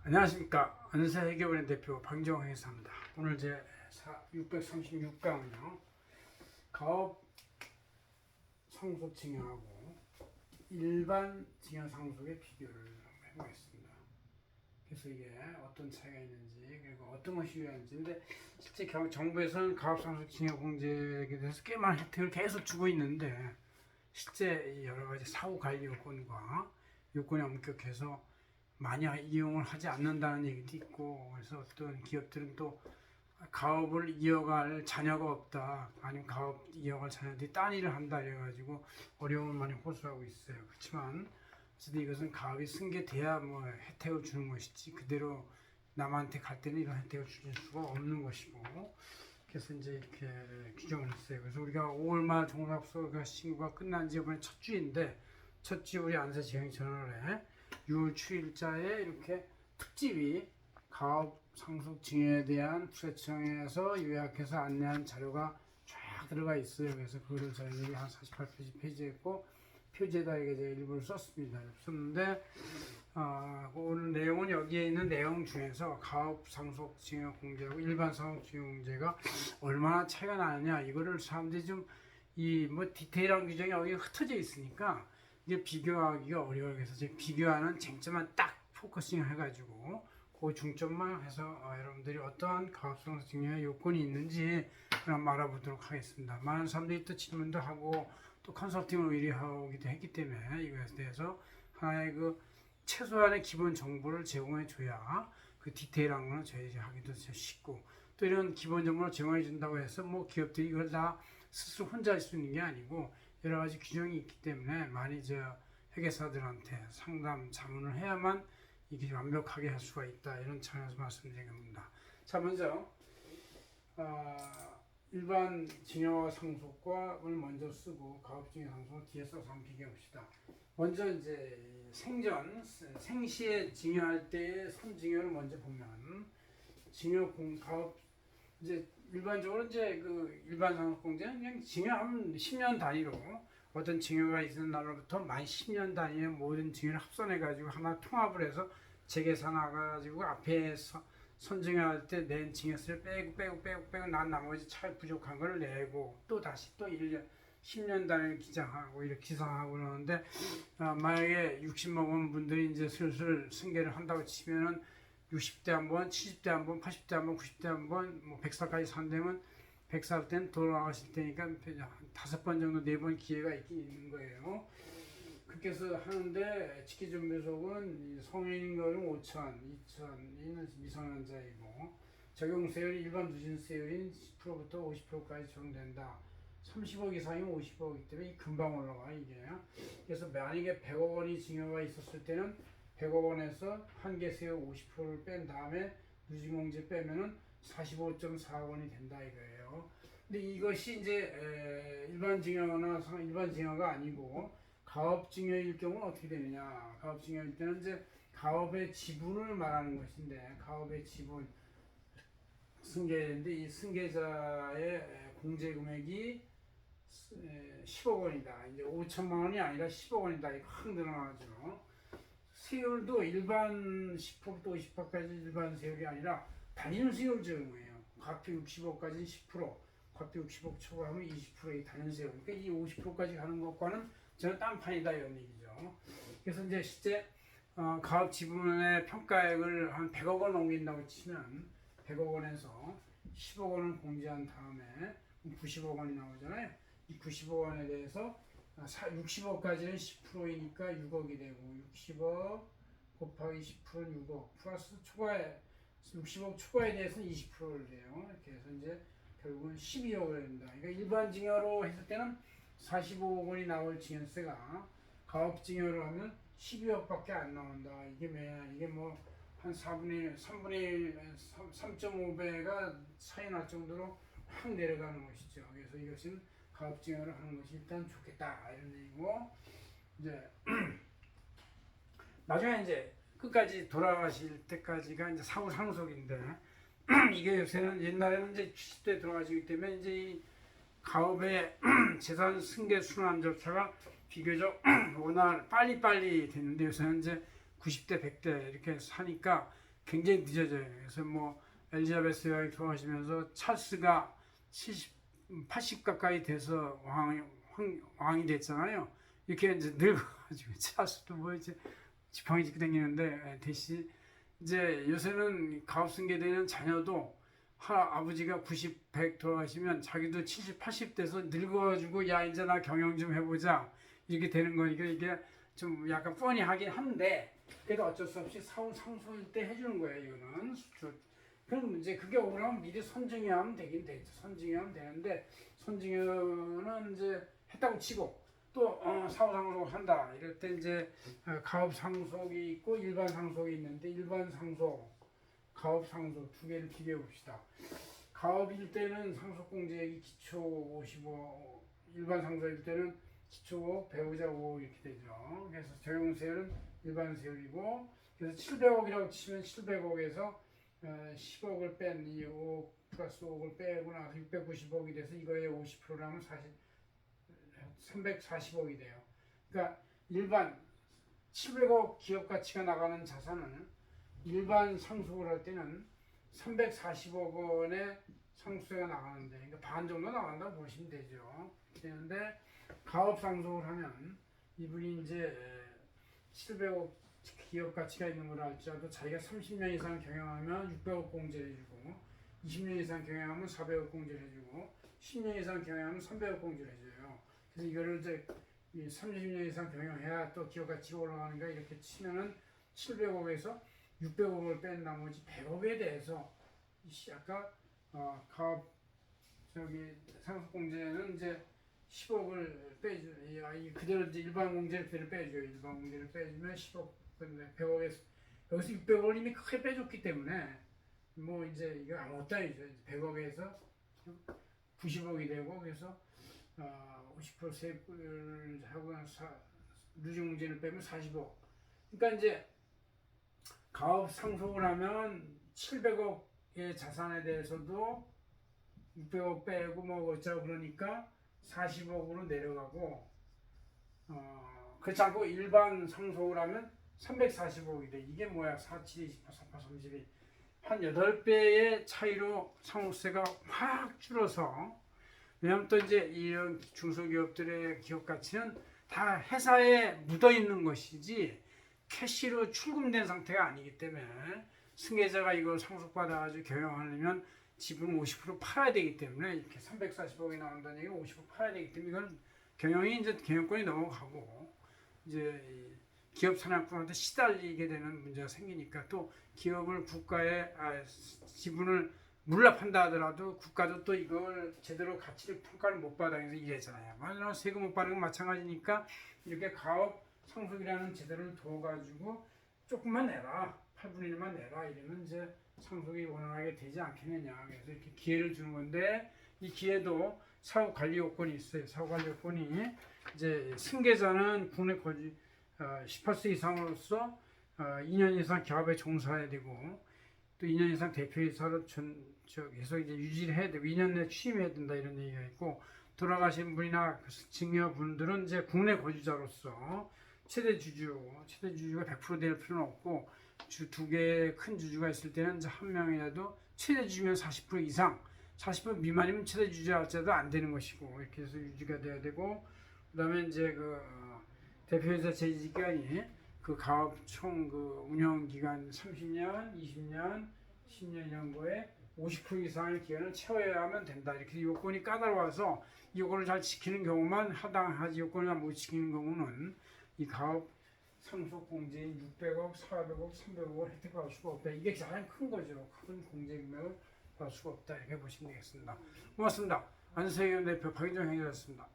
안녕하십니까. 안세해결의 대표 방정환 회사입니다. 오늘 제 636강은요. 가업 상속 증여하고 일반 증여 상속의 비교를 한번 해보겠습니다. 그래서 이게 어떤 차이가 있는지 그리고 어떤 것이 유효한지. 근데 실제 정부에서는 가업 상속 증여 공제에 대해서 꽤 많은 혜택을 계속 주고 있는데 실제 여러 가지 사후 관리 요건과 요건이 엄격해서 많이 이용을 하지 않는다는 얘기도 있고, 그래서 어떤 기업들은 또 가업을 이어갈 자녀가 없다, 아니면 가업 이어갈 자녀들이 딴 일을 한다 이래가지고 어려움을 많이 호소하고 있어요. 그렇지만 어쨌든 이것은 가업이 승계돼야 뭐 혜택을 주는 것이지 그대로 남한테 갈 때는 이런 혜택을 줄 수가 없는 것이고, 그래서 이제 이렇게 규정을 했어요. 그래서 우리가 5월 말 종합소가 신고가 끝난 지 이번에 첫 주인데, 첫 주 우리 안세지행전원에 6월 7일자에 이렇게 특집이 가업 상속 증여에 대한 투자청에서 요약해서 안내한 자료가 쫙 들어가 있어요. 그래서 그거를 저희들이 한 48페이지 표지했고, 표지에다 이게 제가 일부를 썼습니다. 썼는데 오늘 내용은 여기에 있는 내용 중에서 가업 상속 증여 공제하고 일반 상속 증여 공제가 얼마나 차이가 나느냐, 이거를 사람들이 좀 이 뭐 디테일한 규정이 여기 흩어져 있으니까 이게 비교하기가 어려워요. 그래서 이제 비교하는 쟁점만 딱 포커싱 해가지고 그 중점만 해서 여러분들이 어떠한 가업성 증여의 요건이 있는지 그럼 알아보도록 하겠습니다. 많은 사람들이 또 질문도 하고 또 컨설팅을 의뢰하기도 했기 때문에 이거에 대해서 하나의 그 최소한의 기본 정보를 제공해 줘야 그 디테일한 거는 저희 하기도 쉽고, 또 이런 기본 정보를 제공해 준다고 해서 뭐 기업들이 이걸 다 스스로 혼자 할 수 있는 게 아니고 여러 가지 규정이 있기 때문에 많이 회계사들한테 상담 자문을 해야만 이게 완벽하게 할 수가 있다, 이런 차원에서 말씀드린 겁니다. 자, 먼저 일반 증여와 상속과를 먼저 쓰고 가업 증여 상속을 뒤에 써서 한번 비교해 봅시다. 먼저 이제 생시에 증여할 때의 선증여를 먼저 보면 가업 이제 일반적으로 이제 그 일반 상속공제는 그냥 증여하면 10년 단위로 어떤 증여가 있는 날로부터 만 10년 단위의 모든 증여를 합산해 가지고 하나 통합을 해서 재계산해 가지고 앞에 선증여할 때 낸 증여세를 빼고 난 나머지 차 부족한 걸 내고 또 다시 또 1년 10년 단위를 기장하고 이렇게 기상하고 그러는데, 만약에 60 먹은 분들이 이제 슬슬 승계를 한다고 치면은 60대 한 번, 70대 한 번, 80대 한 번, 90대 한 번, 뭐 100살까지 산다면 100살 때는 돌아가실 때니까 5번 정도 4번 기회가 있는 거예요. 그렇게 해서 하는데 직기준비속은 성인인 거는 5천, 2천이는 미성년자이고 적용세율이 일반 누진세율인 10%부터 50%까지 적용된다. 30억 이상이면 50억이기 때문에 금방 올라와 이게. 그래서 만약에 100억 원이 증여가 있었을 때는 100억 원에서 한계세율 50%를 뺀 다음에 누진공제 빼면은 45.4억 원이 된다 이거예요. 근데 이것이 이제 일반 증여가 아니고 가업 증여일 경우는 어떻게 되느냐? 가업 증여일 때는 이제 가업의 지분을 말하는 것인데, 가업의 지분 승계인데 이 승계자의 공제 금액이 10억 원이다. 이제 5천만 원이 아니라 10억 원이다. 이거 확 늘어나죠. 세율도 일반 10%부터 50%까지 일반 세율이 아니라 단일 세율 적용해요. 과표 60억까지 10%, 과표 60억 초과하면 20%의 단일 세율. 그러니까 이 50%까지 가는 것과는 저는 딴판이다 이런 얘기죠. 그래서 이제 실제 가업 지분의 평가액을 한 100억 원 넘긴다고 치면 100억 원에서 10억 원을 공제한 다음에 90억 원이 나오잖아요. 이 90억 원에 대해서 60억까지는 10%이니까 6억이 되고 60억 곱하기 10%는 6억 플러스 60억 초과에 대해서는 20%를 해요. 이렇게 해서 이제 결국은 12억을 됩니다. 그러니까 일반 증여로 했을 때는 45억 원이 나올 증여세가 가업 증여로 하면 12억밖에 안 나온다. 이게 뭐야? 이게 뭐 한 3분의 1, 3.5배가 차이 날 정도로 확 내려가는 것이죠. 그래서 이것은 가업 증여를 하는 것이 일단 좋겠다 이런 얘기고, 이제 나중에 이제 끝까지 돌아가실 때까지가 이제 사후 상속인데 이게 요새는 옛날에는 이제 70대 돌아가시기 때문에 이제 이 가업의 재산 승계 순환 절차가 비교적 원활 빨리빨리 됐는데 요새는 이제 90대 100대 이렇게 사니까 굉장히 늦어져요. 그래서 뭐 엘리자베스 여왕이 돌아가시면서 찰스가 80 가까이 돼서 왕이 됐잖아요. 이렇게 이제 늙어가지고 찰스도 뭐 이제 지팡이 짚고 다니는데 대신 이제 요새는 가업승계되는 자녀도 아버지가 90, 100 돌아가시면 자기도 70, 80 돼서 늙어가지고 야 이제 나 경영 좀 해보자 이렇게 되는 거니까 이게 좀 약간 뻔히하긴 한데 그래도 어쩔 수 없이 사후 상속일 때 해주는 거예요. 이거는 그럼 이제 그게 오라면 미리 선증하면 되긴 되죠. 선증하면 되는데 선증은 이제 했다고 치고 또 사후 상속 한다 이럴 때 이제 가업 상속이 있고 일반 상속이 있는데 일반 상속 가업 상속 두 개를 비교해 봅시다. 가업일 때는 상속공제액이 기초 55, 일반 상속일 때는 기초 5, 배우자 5 이렇게 되죠. 그래서 적용세율은 일반 세율이고 그래서 700억이라고 치면 700억에서 10억을 뺀 이 5 플러스 5억을 빼고 나서 690억이 돼서 이거의 50%라면 340억이 돼요. 그러니까 일반 700억 기업 가치가 나가는 자산은 일반 상속을 할 때는 340억 원의 상속세가 나가는데 그러니까 반 정도 나간다고 보시면 되죠. 되는데 가업 상속을 하면 이분이 이제 700억 기업 가치가 있는 걸 할지라도 자기가 30년 이상 경영하면 600억 공제를 해주고 20년 이상 경영하면 400억 공제를 해주고 10년 이상 경영하면 300억 공제를 해줘요. 그래서 이거를 이제 30년 이상 경영해야 또 기업 가치가 올라가는가 이렇게 치면은 700억에서 600억을 뺀 나머지 100억에 대해서 아까 가업 상속 공제는 이제 10억을 빼줘. 그대로 이제 일반 공제를 빼줘요. 일반 공제를 빼주면 10억, 근데 100억에서 여기서 600억을 이미 크게 빼줬기 때문에 뭐 이제 이거 아무것도 아니죠. 100억에서 90억이 되고 그래서 50% 세입을 하고 누징공제를 빼면 40억. 그러니까 이제 가업 상속을 하면 700억의 자산에 대해서도 600억 빼고 뭐 어쩌고 그러니까 40억으로 내려가고 그렇지 않고 일반 상속을 하면 340억이 돼. 이게 뭐야? 4, 7, 28, 48, 32 한 8배의 차이로 상속세가 확 줄어서 왜냐면 또 이제 이런 중소기업들의 기업 가치는 다 회사에 묻어 있는 것이지 캐시로 출금된 상태가 아니기 때문에 승계자가 이걸 상속받아가지고 경영하려면 지분 50% 팔아야 되기 때문에 이렇게 340억이 나온다는 얘기는 50% 팔아야 되기 때문에 이건 경영이 이제 경영권이 넘어가고 이제 기업 산업군한테 시달리게 되는 문제가 생기니까 또 기업을 국가에 지분을 물납한다 하더라도 국가도 또 이걸 제대로 가치를 평가를 못 받아 해서 이래잖아요. 만약 세금 못 받는 건 마찬가지니까 이렇게 가업 상속이라는 제도를 둬가지고 조금만 내라 8분의 1만 내라 이러면 이제 상속이 원활하게 되지 않겠느냐. 그래서 이렇게 기회를 주는 건데 이 기회도 사후 관리 요건이 있어요. 사후 관리 요건이 이제 승계자는 국내 거주 18세 이상으로서 2년 이상 기업에 종사해야 되고 또 2년 이상 대표이사로 계속 이제 유지를 해야 되고 2년 내에 취임해야 된다 이런 얘기가 있고 돌아가신 분이나 증여분들은 이제 국내 거주자로서 최대 주주가 100% 될 필요는 없고 두 개의 큰 주주가 있을 때는 이제 한 명이라도 최대 주주면 40% 이상 40% 미만이면 최대 주주자도 안 되는 것이고 이렇게 해서 유지가 돼야 되고 그다음에 이제 그 대표이사 재직 기간이 그 가업 총 그 운영 기간 30년, 20년, 10년 이런 거에 50% 이상의 기간을 채워야만 된다. 이렇게 요건이 까다로워서 이 요건을 잘 지키는 경우만 하당하지 요건을 못 지키는 경우는 이 가업 상속 공제인 600억, 400억, 300억을 혜택받을 수가 없다. 이게 가장 큰 거죠. 큰 공제 금액을 받을 수가 없다. 이렇게 보시면 되겠습니다. 고맙습니다. 안세경 대표 박인정 행정이었습니다.